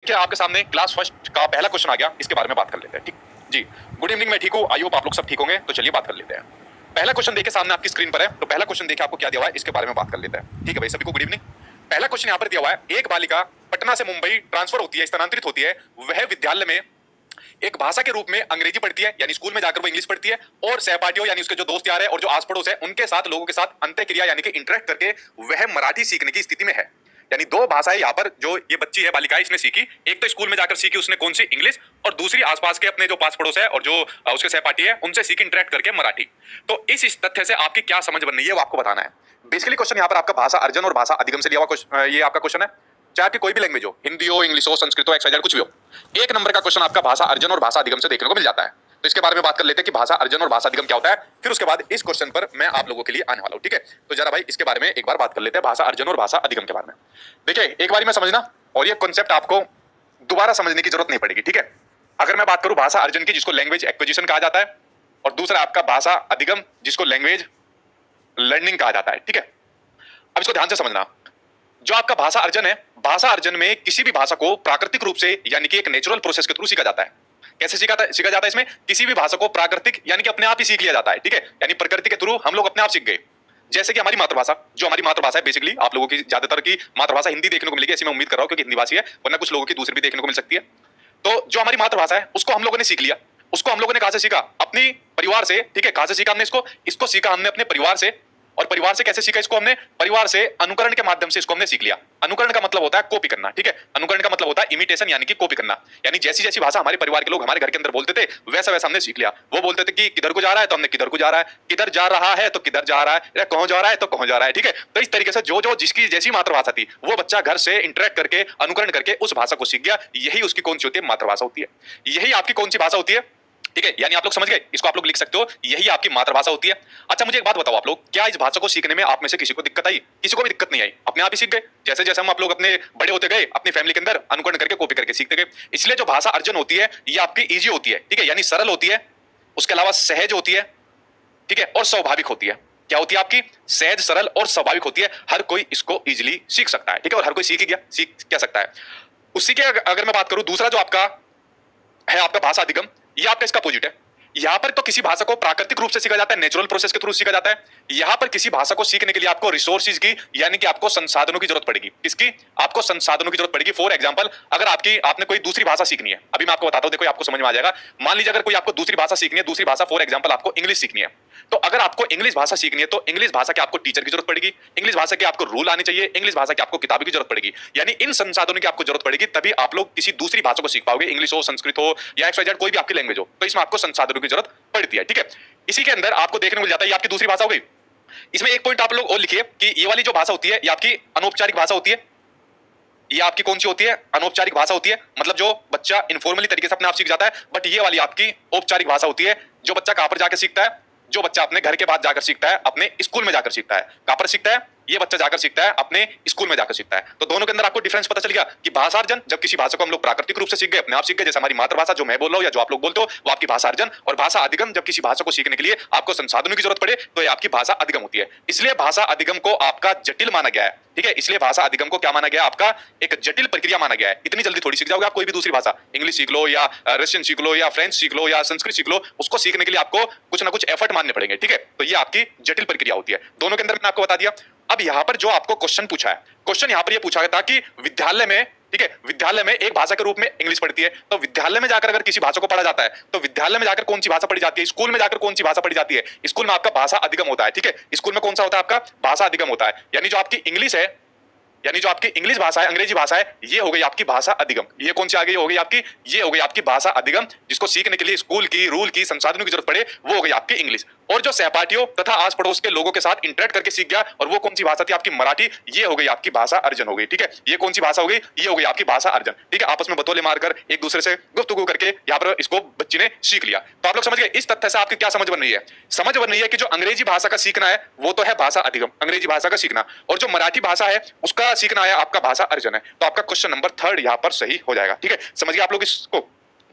क्या आपके सामने क्लास फर्स्ट का पहला क्वेश्चन आ गया, इसके बारे में बात कर लेते हैं। ठीक जी, गुड इवनिंग, मैं ठीक हूँ, आई होप आप लोग सब ठीक होंगे। तो चलिए बात कर लेते हैं। पहला क्वेश्चन देखिए सामने आपकी स्क्रीन पर है, तो पहला क्वेश्चन देखिए आपको क्या दिया हुआ है, इसके बारे में बात कर लेते हैं। ठीक है भाई, सभी को गुड इवनिंग। पहला क्वेश्चन यहाँ पर दिया हुआ है, एक बालिका पटना से मुंबई ट्रांसफर होती है, स्थानांतरित होती है, वह विद्यालय में एक भाषा के रूप में अंग्रेजी पढ़ती है, यानी स्कूल में जाकर वो इंग्लिश पढ़ती है, और सहपाठियों यानी उसके जो दोस्त यार है और जो आस पड़ोस है उनके साथ, लोगों के साथ अंतःक्रिया यानी कि इंटरेक्ट करके वह मराठी सीखने की स्थिति में है। यानी दो भाषाएं यहाँ पर जो ये बच्ची है, बालिका है, इसने सीखी। एक तो स्कूल में जाकर सीखी उसने कौन सी, इंग्लिश, और दूसरी आसपास के अपने जो पास पड़ोस है और जो उसके सहपाठी है उनसे सीखी इंटरेक्ट करके मराठी। तो इस तथ्य से आपकी क्या समझ बन रही है वो आपको बताना है। बेसिकली क्वेश्चन यहाँ पर आपका भाषा अर्जन और भाषा अधिगम से लिया हुआ ये आपका क्वेश्चन है। चाहे आपकी कोई भी लैंग्वेज हो, हिंदी हो, इंग्लिश हो, संस्कृत हो, XYZ कुछ भी हो, एक नंबर का क्वेश्चन आपका भाषा अर्जन और भाषा अधिगम से देखने को मिल जाता है। तो इसके बारे में बात कर लेते हैं कि भाषा अर्जन और भाषा अधिगम क्या होता है, फिर उसके बाद इस क्वेश्चन पर मैं आप लोगों के लिए आने वाला हूं। ठीक है, तो जरा भाई इसके बारे में एक बार बात कर लेते हैं, भाषा अर्जन और भाषा अधिगम के बारे में। देखिए, एक बार में समझना, और ये कॉन्सेप्ट आपको दोबारा समझने की जरूरत नहीं पड़ेगी। ठीक है, अगर मैं बात करूं भाषा अर्जन की, जिसको लैंग्वेज एक्विजिशन कहा जाता है, और दूसरा आपका भाषा अधिगम, जिसको लैंग्वेज लर्निंग कहा जाता है। ठीक है, अब इसको ध्यान से समझना। जो आपका भाषा अर्जन है, भाषा अर्जन में किसी भी भाषा को प्राकृतिक रूप से यानी कि एक नेचुरल प्रोसेस के थ्रू सीखा जाता है। कैसे सीखा जाता है इसमें, किसी भी भाषा को प्राकृतिक यानी कि अपने आप ही सीख लिया जाता है। ठीक है, यानी प्रकृति के थ्रू हम लोग अपने आप सीख गए। जैसे कि हमारी मातृभाषा, जो हमारी मातृभाषा है, बेसिकली आप लोगों की ज्यादातर की मातृभाषा हिंदी देखने को मिलेगी, ऐसी मैं उम्मीद कर रहा हूं, क्योंकि हिंदी भाषी है, वरना कुछ लोगों की दूसरी भी देखने को मिल सकती है। तो जो हमारी मातृभाषा है उसको हम लोगों ने सीख लिया। उसको हम लोगों ने कहां से सीखा, अपनी परिवार से। ठीक है, कहां से सीखा हमने इसको सीखा हमने अपने परिवार से। और परिवार से कैसे सीखा इसको हमने, परिवार से अनुकरण के माध्यम से इसको हमने सीख लिया। अनुकरण का मतलब होता है कॉपी करना। ठीक है, अनुकरण का मतलब होता है इमिटेशन यानी कि कॉपी करना। यानी जैसी जैसी भाषा हमारे परिवार के लोग हमारे घर के अंदर बोलते थे, वैसा वैसा हमने सीख लिया। वो बोलते थे कि किधर को जा रहा है, तो हमने किधर को जा रहा है, किधर जा रहा है तो किधर जा रहा है, कौन जा रहा है तो कौन जा रहा है। ठीक है, तो इस तरीके से जो जो जिसकी जैसी मातृभाषा थी, वो बच्चा घर से इंटरेक्ट करके अनुकरण करके उस भाषा को सीख गया। यही उसकी कौन सी होती है, मातृभाषा होती है। यही आपकी कौन सी भाषा होती है। ठीक है, यानी आप लोग समझ गए, इसको आप लोग लिख सकते हो, यही आपकी मातृभाषा होती है। अच्छा, मुझे एक बात बताओ, आप लोग क्या इस भाषा को सीखने में आप में से किसी को दिक्कत आई? किसी को भी दिक्कत नहीं आई, अपने आप ही सीख गए। जैसे जैसे हम आप लोग अपने बड़े होते गए, अपनी फैमिली के अंदर अनुकरण करके कॉपी करके सीखते गए। इसलिए जो भाषा अर्जन होती है ये आपकी इजी होती है। ठीक है, यानी सरल होती है, उसके अलावा सहज होती है। ठीक है, और स्वाभाविक होती है। क्या होती है आपकी, सहज, सरल और स्वाभाविक होती है। हर कोई इसको इजिली सीख सकता है। ठीक है, और हर कोई सीख क्या सकता है। उसी के अगर मैं बात करूं, दूसरा जो आपका है आपका भाषा अधिगम, ये आपका इसका अपोजिट है। यहां पर तो किसी भाषा को प्राकृतिक रूप से सीखा जाता है, नेचुरल प्रोसेस के थ्रू सीखा जाता है। यहां पर किसी भाषा को सीखने के लिए आपको रिसोर्सेज की यानी कि आपको संसाधनों की जरूरत पड़ेगी। किसकी, आपको संसाधनों की जरूरत पड़ेगी। फॉर एग्जांपल, अगर आपने कोई दूसरी भाषा सीखनी है, अभी मैं आपको बताता हूं, देखो आपको समझ में आ जाएगा। मान लीजिए अगर कोई आपको दूसरी भाषा सीखनी है, दूसरी भाषा फॉर एग्जांपल आपको इंग्लिश सीखनी है, तो अगर आपको इंग्लिश भाषा सीखनी है तो इंग्लिश भाषा के आपको टीचर की जरूरत पड़ेगी, इंग्लिश भाषा के आपको रूल आनी चाहिए, इंग्लिश भाषा की आपको किताबों की जरूरत पड़ेगी। यानी इन संसाधनों की आपको जरूरत पड़ेगी, तभी आप लोग किसी दूसरी भाषा को सीख पाओगे। इंग्लिश हो, संस्कृत हो या XYZ कोई भी आपकी लैंग्वेज हो, तो इसमें आपको संसाधनों की जरूरत पड़ती है। ठीक है, इसी के अंदर आपको देखने को मिल जाता है ये आपकी दूसरी भाषा हो गई। इसमें एक पॉइंट आप लोग और लिखिए कि ये वाली जो भाषा होती है ये आपकी अनौपचारिक भाषा होती है। ये आपकी कौन सी होती है, अनौपचारिक भाषा होती है। मतलब जो बच्चा इनफॉर्मली तरीके से अपने आप सीख जाता है। बट ये वाली आपकी औपचारिक भाषा होती है, जो बच्चा कहां पर जाकर सीखता है, जो बच्चा अपने घर के बाद जाकर सीखता है, अपने स्कूल में जाकर सीखता है। कहां पर सीखता है, ये बच्चा जाकर सीखता है, अपने स्कूल में जाकर सीखता है। तो दोनों के अंदर आपको डिफरेंस पता चल गया कि भाषा अर्जन, जब किसी भाषा को हम लोग प्राकृतिक रूप से सीख गए, अपने आप सीख गए, जैसे हमारी मातृभाषा जो मैं बोल रहा हूं या जो आप लोग बोलते हो, वो आपकी भाषा अर्जन। और भाषा अधिगम, जब किसी भाषा को सीखने के लिए आपको संसाधनों की जरूरत पड़े, तो ये आपकी भाषा अधिगम होती है। इसलिए भाषा अधिगम को आपका जटिल माना गया है। ठीक है, इसलिए भाषा अधिगम को क्या माना गया, आपका एक जटिल प्रक्रिया माना गया है। इतनी जल्दी थोड़ी सीख जाओगे आप कोई भी दूसरी भाषा, इंग्लिश सीख लो या रशियन सीख लो या फ्रेंच सीख लो या संस्कृत सीख लो, उसको सीखने के लिए आपको कुछ ना कुछ एफर्ट मानने पड़ेंगे। ठीक है, तो ये आपकी जटिल प्रक्रिया होती है। दोनों के अंदर मैंने आपको बता दिया। अब यहां पर जो आपको क्वेश्चन पूछा है, क्वेश्चन यहां पर यह पूछा गया था कि विद्यालय में, ठीक है, विद्यालय में एक भाषा के रूप में इंग्लिश पढ़ती है, तो विद्यालय में जाकर अगर किसी भाषा को पढ़ा जाता है, तो विद्यालय में जाकर कौन सी भाषा पढ़ी जाती है, स्कूल में जाकर कौन सी भाषा पढ़ी जाती है, स्कूल में आपका भाषा अधिगम होता है। ठीक है, स्कूल में कौन सा होता है, आपका भाषा अधिगम होता है। यानी जो आपकी इंग्लिश है, यानी जो आपकी इंग्लिश भाषा है, अंग्रेजी भाषा है, ये हो गई आपकी भाषा अधिगम। ये कौन सी आ गई, हो गई आपकी, ये हो गई आपकी भाषा अधिगम, जिसको सीखने के लिए स्कूल की, रूल की, संसाधनों की जरूरत पड़े, वो हो गई आपकी इंग्लिश। और जो सहपाठियों तथा आस पड़ोस के लोगों के साथ इंटरेक्ट करके सीख गया, और वो कौन सी भाषा थी, आपकी मराठी, ये हो गई आपकी भाषा अर्जन हो गई। ठीक है, ये कौन सी भाषा हो गई, ये हो गई आपकी भाषा अर्जन। ठीक है, आपस में बतौले मारकर एक दूसरे से गुफ्तगू करके यहाँ पर इसको बच्ची ने सीख लिया। तो आप लोग समझ गए, इस तथ्य से आपकी क्या समझ बन रही है, समझ बन रही है कि जो अंग्रेजी भाषा का सीखना है वो तो है भाषा अधिगम, अंग्रेजी भाषा का सीखना, और जो मराठी भाषा है उसका सीखना है आपका भाषा अर्जन है। तो आपका क्वेश्चन नंबर 3 यहाँ पर सही हो जाएगा। ठीक है, समझिए आप लोग इसको,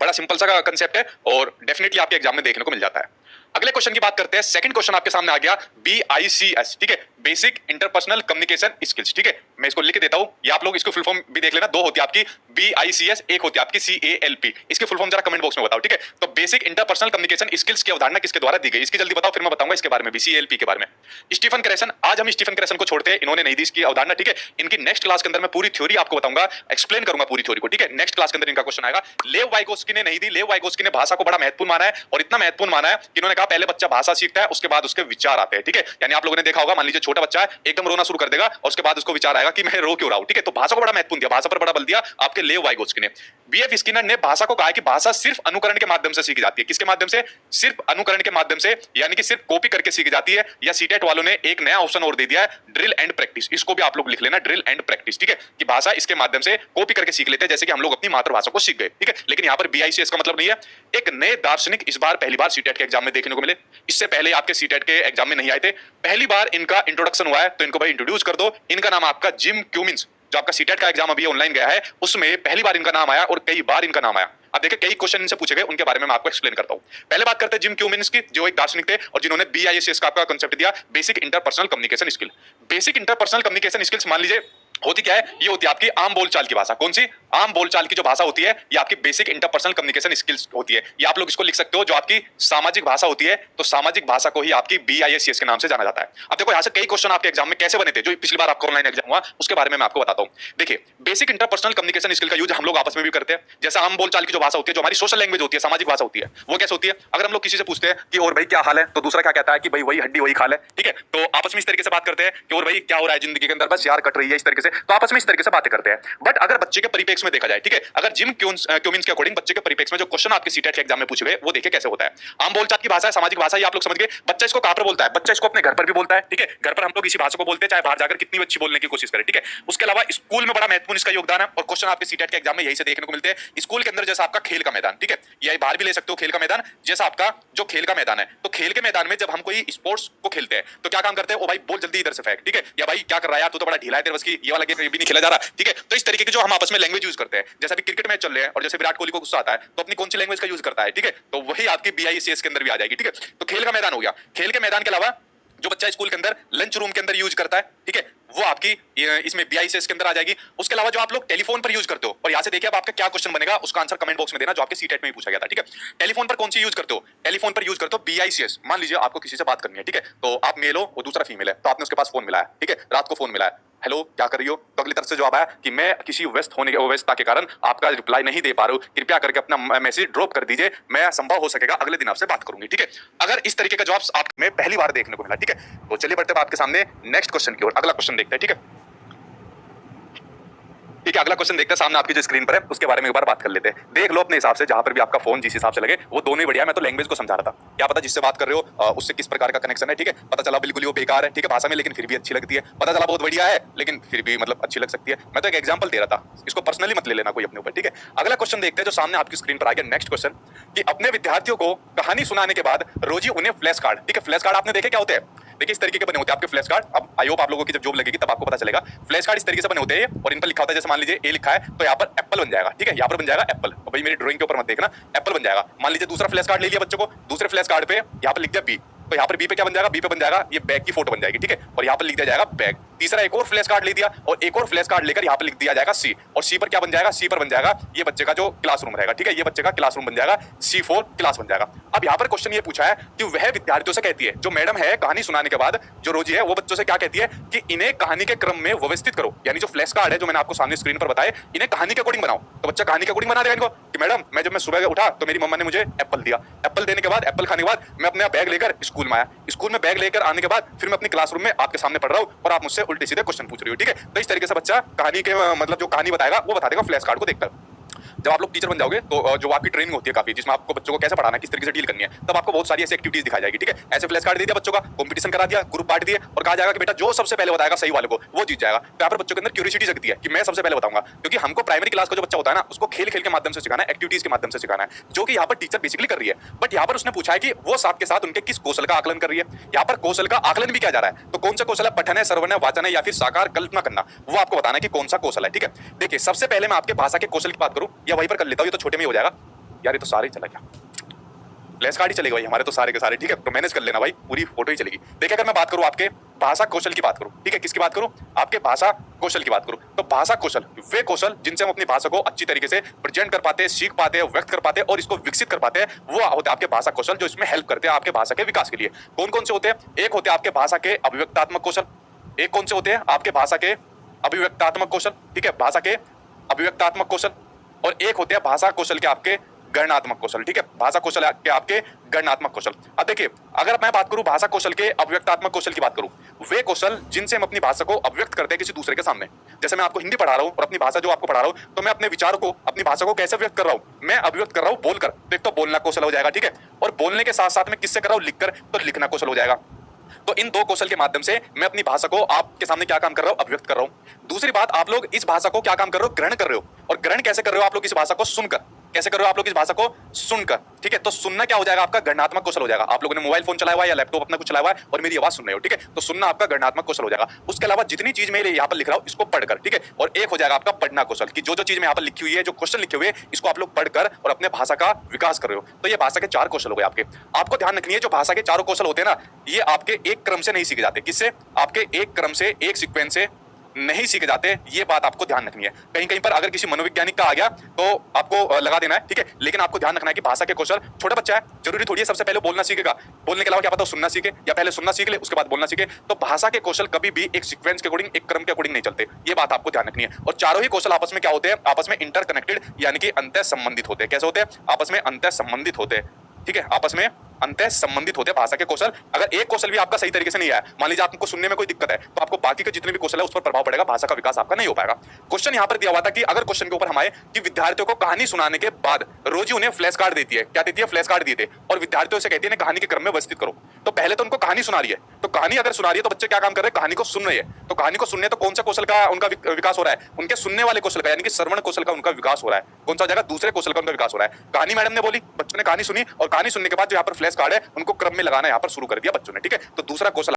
बड़ा सिंपल सा कंसेप्ट है और डेफिनेटली आपके एग्जाम में देखने को मिल जाता है। अगले क्वेश्चन की बात करते हैं। सेकंड क्वेश्चन आपके सामने आ गया BICS, ठीक है, बेसिक इंटरपर्सनल कम्युनिकेशन स्किल्स, ठीक है। मैं इसको लिख के देता हूं, या आप लोग इसको फुल फॉर्म भी देख लेना। दो होती है आपकी BICS, एक होती है आपकी CALP। इसके फुल फॉर्म जरा कमेंट बॉक्स में बताओ, ठीक है। तो बेसिक इंटरपर्सनल कम्युनिकेशन स्किल्स की अवधारणा किसके द्वारा दी गई, इसकी जल्दी बताओ, फिर मैं बताऊंगा इसके बारे में भी, CALP के बारे में। स्टीफन क्रेसन, आज हम स्टीफन क्रेसन को छोड़ते हैं, इन्होंने नहीं दी इसकी अवधारणा, ठीक है। इनकी नेक्स्ट क्लास के अंदर मैं पूरी थ्योरी आपको बताऊंगा, एक्सप्लेन करूंगा पूरी थ्योरी को, ठीक है। नेक्स्ट क्लास के अंदर इनका क्वेश्चन आएगा। लेव वाइगोस्की ने नहीं दी। लेव वाइगोस्की ने भाषा को बड़ा महत्वपूर्ण माना है, और इतना महत्वपूर्ण माना है कि इन्होंने कहा पहले बच्चा भाषा सीखता है, उसके बाद उसके विचार आते हैं, ठीक है। यानी आप लोगों ने देखा होगा, मान लीजिए छोटा बच्चा है, एकदम रोना शुरू कर देगा और उसके बाद उसको विचार आएगा कि मैं रो क्यों रहा हूं, ठीक है। तो भाषा को बड़ा महत्वपूर्ण दिया, भाषा पर बड़ा बल दिया आपके लेव वाइगोस्की ने। BF स्किनर ने भाषा को कहा कि भाषा सिर्फ अनुकरण के माध्यम से सीखी जाती है। किसके माध्यम से? सिर्फ अनुकरण के माध्यम से, यानी कि सिर्फ कॉपी करके सीखी जाती है। या सीटेट वालों ने एक नया ऑप्शन और दे दिया है, ड्रिल एंड प्रैक्टिस। इसको भी आप लोग लिख लेना, ड्रिल एंड प्रैक्टिस, ठीक है, कि भाषा इसके माध्यम से कॉपी करके सीख लेते हैं, जैसे कि हम लोग अपनी मातृभाषा को सीख गए, ठीक है। लेकिन यहां पर BICS का मतलब नहीं है। एक नए दार्शनिक इस बार पहली बार सीटेट के एग्जाम में देखने को मिले। इससे पहले आपके सीटेट के एग्जाम में नहीं आए थे, पहली बार इनका इंट्रोडक्शन हुआ है, तो इनको भाई इंट्रोड्यूस कर दो। इनका नाम आपका जिम क्यूमिंस। जो आपका सीटेट का एग्जाम अभी ऑनलाइन गया है, उसमें पहली बार इनका नाम आया और कई बार इनका नाम आया। अब देखिए कई क्वेश्चन इनसे पूछे गए, उनके बारे में मैं आपको एक्सप्लेन करता हूं। पहले बात करते हैं जिम क्यूमिंस की, जो एक दार्शनिक थे और जिन्होंने BICS का आपका कांसेप्ट दिया, basic interpersonal communication skill. Basic interpersonal communication skills मान लीजिए होती क्या है, ये होती है आपकी आम बोलचाल की भाषा। कौन सी? आम बोलचाल की जो भाषा होती है, ये आपकी बेसिक इंटरपर्सनल कम्युनिकेशन स्किल्स होती है। ये आप लोग इसको लिख सकते हो, जो आपकी सामाजिक भाषा होती है, तो सामाजिक भाषा को ही आपकी BICS के नाम से जाना जाता है। अब देखो यहां से कई क्वेश्चन आपके एग्जाम में कैसे बने थे, जो पिछली बार आपका ऑनलाइन एग्जाम हुआ, उसके बारे में मैं आपको बताता हूं। देखिए बेसिक इंटरपर्सनल कम्युनिकेशन स्किल का यूज हम लोग आपस में भी करते हैं। जैसे आम बोलचाल की जो भाषा होती है, जो हमारी सोशल लैंग्वेज होती है, सामाजिक भाषा होती है, वो कैसे होती है? अगर हम लोग किसी से पूछते हैं कि और भाई क्या हाल है, तो दूसरा क्या कहता है कि भाई वही हड्डी वही खाल है, ठीक है। तो आपस में इस तरीके से बात करते हैं कि और भाई क्या हो रहा है जिंदगी के अंदर, बस यार कट रही है, इस तरीके से। तो आपस में इस तरीके से बातें करते हैं। बट अगर बच्चे के परिप्रेक्ष्य में देखा जाए, ठीक है, अगर जिम क्यूमिंस के अकॉर्डिंग बच्चे के परिप्रेक्ष्य में जो क्वेश्चन आपके सीटेट के एग्जाम में पूछे गए, वो देखिए कैसे होता है। आम बोलचाल की भाषा है, सामाजिक भाषा, ये आप लोग समझ गए। बच्चा इसको कहां पर बोलता है? बच्चा इसको अपने घर पर भी बोलता है, ठीक है। घर पर हम लोग इसी भाषा को बोलते हैं, चाहे बाहर जाकर कितनी अच्छी बोलने की कोशिश करें, ठीक है। उसके अलावा स्कूल में बड़ा महत्वपूर्ण इसका योगदान है, और क्वेश्चन आपके सीटेट के एग्जाम में यही से देखने को मिलते हैं। स्कूल के अंदर जैसा आपका खेल का मैदान, ठीक है, या बाहर भी ले सकते हो खेल का मैदान, जैसा आपका जो खेल का मैदान है, तो खेल के मैदान में जब हम कोई स्पोर्ट्स को खेलते हैं, तो क्या काम करते हैं? ओ भाई बॉल जल्दी इधर से फेंक, ठीक है, या भाई क्या कर रहा है, तू तो बड़ा ढीला है, तेरे बस की ये वाला गेम भी नहीं खेला जा रहा, ठीक है। तो इस तरीके की जो हम आपस में लैंग्वेज यूज करते हैं, जैसे अभी क्रिकेट मैच चल रहे हैं और जैसे विराट कोहली को गुस्सा आता है, तो अपनी कौन सी लैंग्वेज का यूज करता है, ठीक है। तो वही आपकी BICS के अंदर भी आ जाएगी, ठीक है। तो खेल का मैदान हो गया। खेल के मैदान के अलावा जो बच्चा स्कूल के अंदर लंच रूम के अंदर यूज करता है, ठीक है, वो आपकी इसमें BICS के अंदर आ जाएगी। उसके अलावा जो आप लोग टेलीफोन पर यूज करते हो, और यहां से देखिए अब आपका क्या क्वेश्चन बनेगा, उसका आंसर कमेंट बॉक्स में देना, जो आपके सीटेट में भी पूछा गया था, ठीक है। टेलीफोन पर कौन सी यूज करते हो? टेलीफोन पर यूज करते हो BICS। मान लीजिए आपको किसी से बात करनी है, ठीक है, तो आप मेल हो, वो दूसरा फीमेल है, तो आपने उसके पास फोन मिला है, ठीक है, रात को फोन मिला है, हेलो क्या कर रही हो, तो अगली तरफ से जवाब आया कि मैं किसी व्यस्तता के कारण आपका रिप्लाई नहीं दे पा रहा हूं, कृपया करके अपना मैसेज ड्रॉप कर दीजिए, मैं संभव हो सकेगा अगले दिन आपसे बात करूंगी, ठीक है। अगर इस तरीके का जवाब आप में पहली बार देखने को मिला, ठीक है, तो चलिए बढ़ते हैं आपके सामने नेक्स्ट क्वेश्चन की ओर। अगला क्वेश्चन देखते हैं, ठीक है। ठीक है, अगला क्वेश्चन देखते हैं सामने आपकी जो स्क्रीन पर है, उसके बारे में एक बार बात कर लेते हैं। देख लो अपने हिसाब से, जहां पर भी आपका फोन जिस हिसाब से लगे, वो दोनों ही बढ़िया है। मैं तो लैंग्वेज को समझा रहा था, क्या पता जिससे बात कर रहे हो उससे किस प्रकार का कनेक्शन है, ठीक है। पता चला बिल्कुल ही वो बेकार है, ठीक है, भाषा में, लेकिन फिर भी अच्छी लगती है। पता चला बहुत बढ़िया है, लेकिन फिर भी मतलब अच्छी लग सकती है। मैं तो एक एग्जांपल दे रहा था, इसको पर्सनली मत ले लेना कोई अपने ऊपर, ठीक है। अगला क्वेश्चन देखते हैं जो सामने आपकी स्क्रीन पर आ गया। नेक्स्ट क्वेश्चन कि अपने विद्यार्थियों को कहानी सुनाने के बाद रोजी उन्हें फ्लैश कार्ड, ठीक है, फ्लैश कार्ड आपने देखे क्या होते हैं? देखिए इस तरीके के बने होते हैं आपके फ्लैश कार्ड। अब आई होप आप लोगों की जब जॉब लगेगी तब आपको पता चलेगा। फ्लैश कार्ड इस तरीके से बने होते हैं और इन पर लिखा होता है, जैसे मान लीजिए ए लिखा है तो यहाँ पर एप्पल बन जाएगा, ठीक है, यहाँ पर बन जाएगा एप्पल। तो भाई मेरी ड्राइंग के ऊपर मत देखना, एप्पल बन जाएगा। मान लीजिए दूसरा फ्लैश कार्ड ले लिया बच्चों को, दूसरे फ्लैश कार्ड पे यहाँ पर लिख दिया बी, तो यहाँ पर बी पे क्या बन जाएगा? बी पे बन जाएगा ये बैग की फोटो बन जाएगी, ठीक है, और यहाँ पर लिख दिया जाएगा बैग। तीसरा एक और फ्लैश कार्ड ले दिया और एक और फ्लैश कार्ड लेकर यहाँ पर लिख दिया जाएगा सी, और सी पर क्या बन जाएगा? सी पर बन जाएगा ये बच्चे का जो क्लासरूम रहेगा, ठीक है, ये बच्चे का क्लासरूम बन जाएगा, C4 क्लास बन जाएगा। अब यहाँ पर क्वेश्चन ये पूछा है कि वह विद्यार्थियों से कहती है, जो मैडम है कहानी सुनाने के बाद जो रोजी है, वो बच्चों से क्या कहती है कि इन्हें कहानी के क्रम में व्यवस्थित करो। यानी जो फ्लैश कार्ड है जो मैंने आपको सामने स्क्रीन पर बताया, इन्हें कहानी के अकॉर्डिंग बनाओ। तो बच्चा कहानी के अकॉर्डिंग बना देगा इनको कि मैडम मैं जब मैं सुबह उठा तो मेरी मम्मा ने मुझे एप्पल दिया, एप्पल देने के बाद, एप्पल खाने के बाद मैं अपना बैग लेकर स्कूल में आया, स्कूल में बैग लेकर आने के बाद फिर मैं अपनी क्लासरूम में आपके सामने पढ़ रहा हूँ और आप मुझसे उल्टे सीधे क्वेश्चन पूछ रही हो, ठीक है। तो इस तरीके से बच्चा कहानी के मतलब जो कहानी बताएगा वो बता देगा फ्लैश कार्ड को देखकर। जब आप लोग टीचर बन जाओगे तो जो आपकी ट्रेनिंग होती है काफी, जिसमें आपको बच्चों को कैसे पढ़ाना है, किस तरीके से डील करनी है, तब आपको बहुत सारी ऐसी एक्टिविटीज दिखाई जाएगी, ठीक है। ऐसे फ्लैश कार्ड दे दिया बच्चों का, कंपटीशन करा दिया, ग्रुप बांट दिए और कहा जाएगा कि बेटा जो सबसे पहले बताएगा सही वाले को वो जीत जाएगा। तो यहाँ पर बच्चों के अंदर क्यूरियोसिटी जगती है कि मैं सबसे पहले बताऊंगा, क्योंकि हमको प्राइमरी क्लास का जो बच्चा होता है ना, उसको खेल खेल के माध्यम से सिखाना है, एक्टिविटीज के माध्यम से सिखाना है, जो कि यहाँ पर टीचर बेसिकली कर रही है। बट यहाँ पर उसने पूछा है कि वो साथ के साथ उनके किस कौशल का आकलन कर रही है। यहाँ पर कौशल का आकलन भी किया जा रहा है, तो कौन सा कौशल है? पठन है, श्रवण है, वाचन है या फिर साकार कल्पना करना, वो आपको बताना है कि कौन सा कौशल है, ठीक है। देखिए सबसे पहले मैं आपके भाषा के कौशल की बात करूं या वहीं पर कर लेता हूं, ये तो छोटे में ही हो जाएगा यार, ये तो सारे ही चला गया। फ्लैश कार्ड ही चलेगा भाई हमारे तो सारे के सारे, ठीक है। तो मैनेज कर लेना भाई, पूरी फोटो ही चलेगी। देखिए अगर मैं बात करूं आपके भाषा कौशल की बात करूं, ठीक है, किसकी बात करूं, आपके भाषा कौशल की बात करूं, तो भाषा कौशल वे कौशल जिनसे हम अपनी भाषा को अच्छी तरीके से प्रेजेंट कर पाते हैं, सीख पाते हैं, व्यक्त कर पाते हैं और इसको विकसित कर पाते हैं, वो होते हैं आपके भाषा कौशल, जो इसमें हेल्प करते हैं आपके भाषा के विकास के लिए। कौन कौन से होते हैं? एक होते हैं आपके भाषा के अभिव्यक्तात्मक कौशल। एक कौन से होते हैं? आपके भाषा के अभिव्यक्तात्मक कौशल, ठीक है, भाषा के अभिव्यक्तात्मक कौशल। और एक होते हैं भाषा कौशल के आपके गणनात्मक कौशल, ठीक है, भाषा कौशल के आपके गणनात्मक कौशल। अब देखिए अगर मैं बात करूं भाषा कौशल के अभिव्यक्तात्मक कौशल की बात करूं, वे कौशल जिनसे हम अपनी भाषा को अभिव्यक्त करते हैं किसी दूसरे के सामने। जैसे मैं आपको हिंदी पढ़ा रहा हूं और अपनी भाषा जो आपको पढ़ा रहा हूं, तो मैं अपने विचारों को, अपनी भाषा को कैसे व्यक्त कर रहा हूं? मैं अभिव्यक्त कर रहा हूं बोलकर, तो एक तो बोलना कौशल हो जाएगा, ठीक है, और बोलने के साथ साथ में किससे कर रहा हूं? लिखकर, तो लिखना कौशल हो जाएगा। तो इन दो कौशल के माध्यम से मैं अपनी भाषा को आपके सामने क्या काम कर रहा हूं? अभिव्यक्त कर रहा हूं। दूसरी बात, आप लोग इस भाषा को क्या काम कर रहे हो? ग्रहण कर रहे हो। और ग्रहण कैसे कर रहे हो? आप लोग इस भाषा को सुनकर। कैसे कर रहे हो आप लोग इस भाषा को? सुनकर, ठीक है। तो सुनना क्या हो जाएगा? आपका गणनात्मक कौशल हो जाएगा। आप लोगों ने मोबाइल फोन चलाया हुआ है या लैपटॉप अपना कुछ चलाया हुआ है और मेरी आवाज सुन रहे हो, ठीक है, तो सुनना आपका गणनात्मक कौशल हो जाएगा। उसके अलावा जितनी चीज मैं यहाँ पर लिख रहा हूँ इसको पढ़कर, ठीक है, और एक हो जाएगा आपका पढ़ना कौशल, कि जो चीज मैं यहाँ पर लिखी हुई है, जो क्वेश्चन लिखे हुए हैं, इसको आप लोग पढ़कर और अपने भाषा का विकास कर रहे हो। तो ये भाषा के 4 कौशल हो गए आपके। आपको ध्यान रखनी है जो भाषा के 4 कौशल होते हैं ना, ये आपके एक क्रम से नहीं सीखे जाते। किससे? आपके एक क्रम से, एक सीक्वेंस से नहीं सीखे जाते। ये बात आपको ध्यान रखनी है। कहीं कहीं पर अगर किसी मनोवैज्ञानिक का आ गया तो आपको लगा देना है, ठीक है, लेकिन आपको ध्यान रखना है कि भाषा के कौशल, छोटा बच्चा है, जरूरी थोड़ी है सबसे पहले बोलना सीखेगा, बोलने के अलावा क्या पता सुनना सीखे, या पहले सुनना सीख ले उसके बाद बोलना सीखे। तो भाषा के कौशल कभी भी एक सीक्वेंस के अकॉर्डिंग, एक क्रम के अकॉर्डिंग नहीं चलते। ये बात आपको ध्यान रखनी है। और चारों ही कौशल आपस में क्या होते हैं? आपस में इंटरकनेक्टेड, यानी कि अंतः संबंधित होते हैं। कैसे होते हैं? आपस में अंतः संबंधित होते हैं, ठीक है, आपस में अंतः संबंधित होते हैं भाषा के कौशल। अगर एक कौशल भी आपका सही तरीके से नहीं आया, मान लीजिए आपको सुनने में कोई दिक्कत है, तो आपको बाकी के जितने भी कौशल है उस पर प्रभाव पड़ेगा, भाषा का विकास आपका नहीं हो पाएगा। क्वेश्चन यहाँ पर दिया हुआ था कि अगर क्वेश्चन के ऊपर हम आए कि विद्यार्थियों को कहानी सुनाने के बाद रोजी उन्हें फ्लैश कार्ड देती है, क्या देती है? फ्लैश कार्ड दिए थे, और विद्यार्थियों से कहती है कहानी के क्रम में व्यवस्थित करो। तो पहले तो उनको कहानी सुना रही है, तो कहानी अगर सुना रही है तो बच्चे क्या काम कर रहे हैं? कहानी को सुन रहे हैं। तो कहानी को सुनने तो कौन सा कौशल का उनका विकास हो रहा है? उनके सुनने वाले कौशल का, यानी कि श्रवण कौशल का उनका विकास हो रहा है। कौन सा हो जाएगा? दूसरे कौशल का उनका विकास हो रहा है। कहानी मैडम ने बोली, बच्चों ने कहानी सुनी, और कहानी सुनने के बाद जो यहाँ पर फ्लैश कार्ड है उनको क्रम में लगाना यहाँ पर शुरू कर दिया बच्चों ने, ठीक है। तो दूसरा कौशल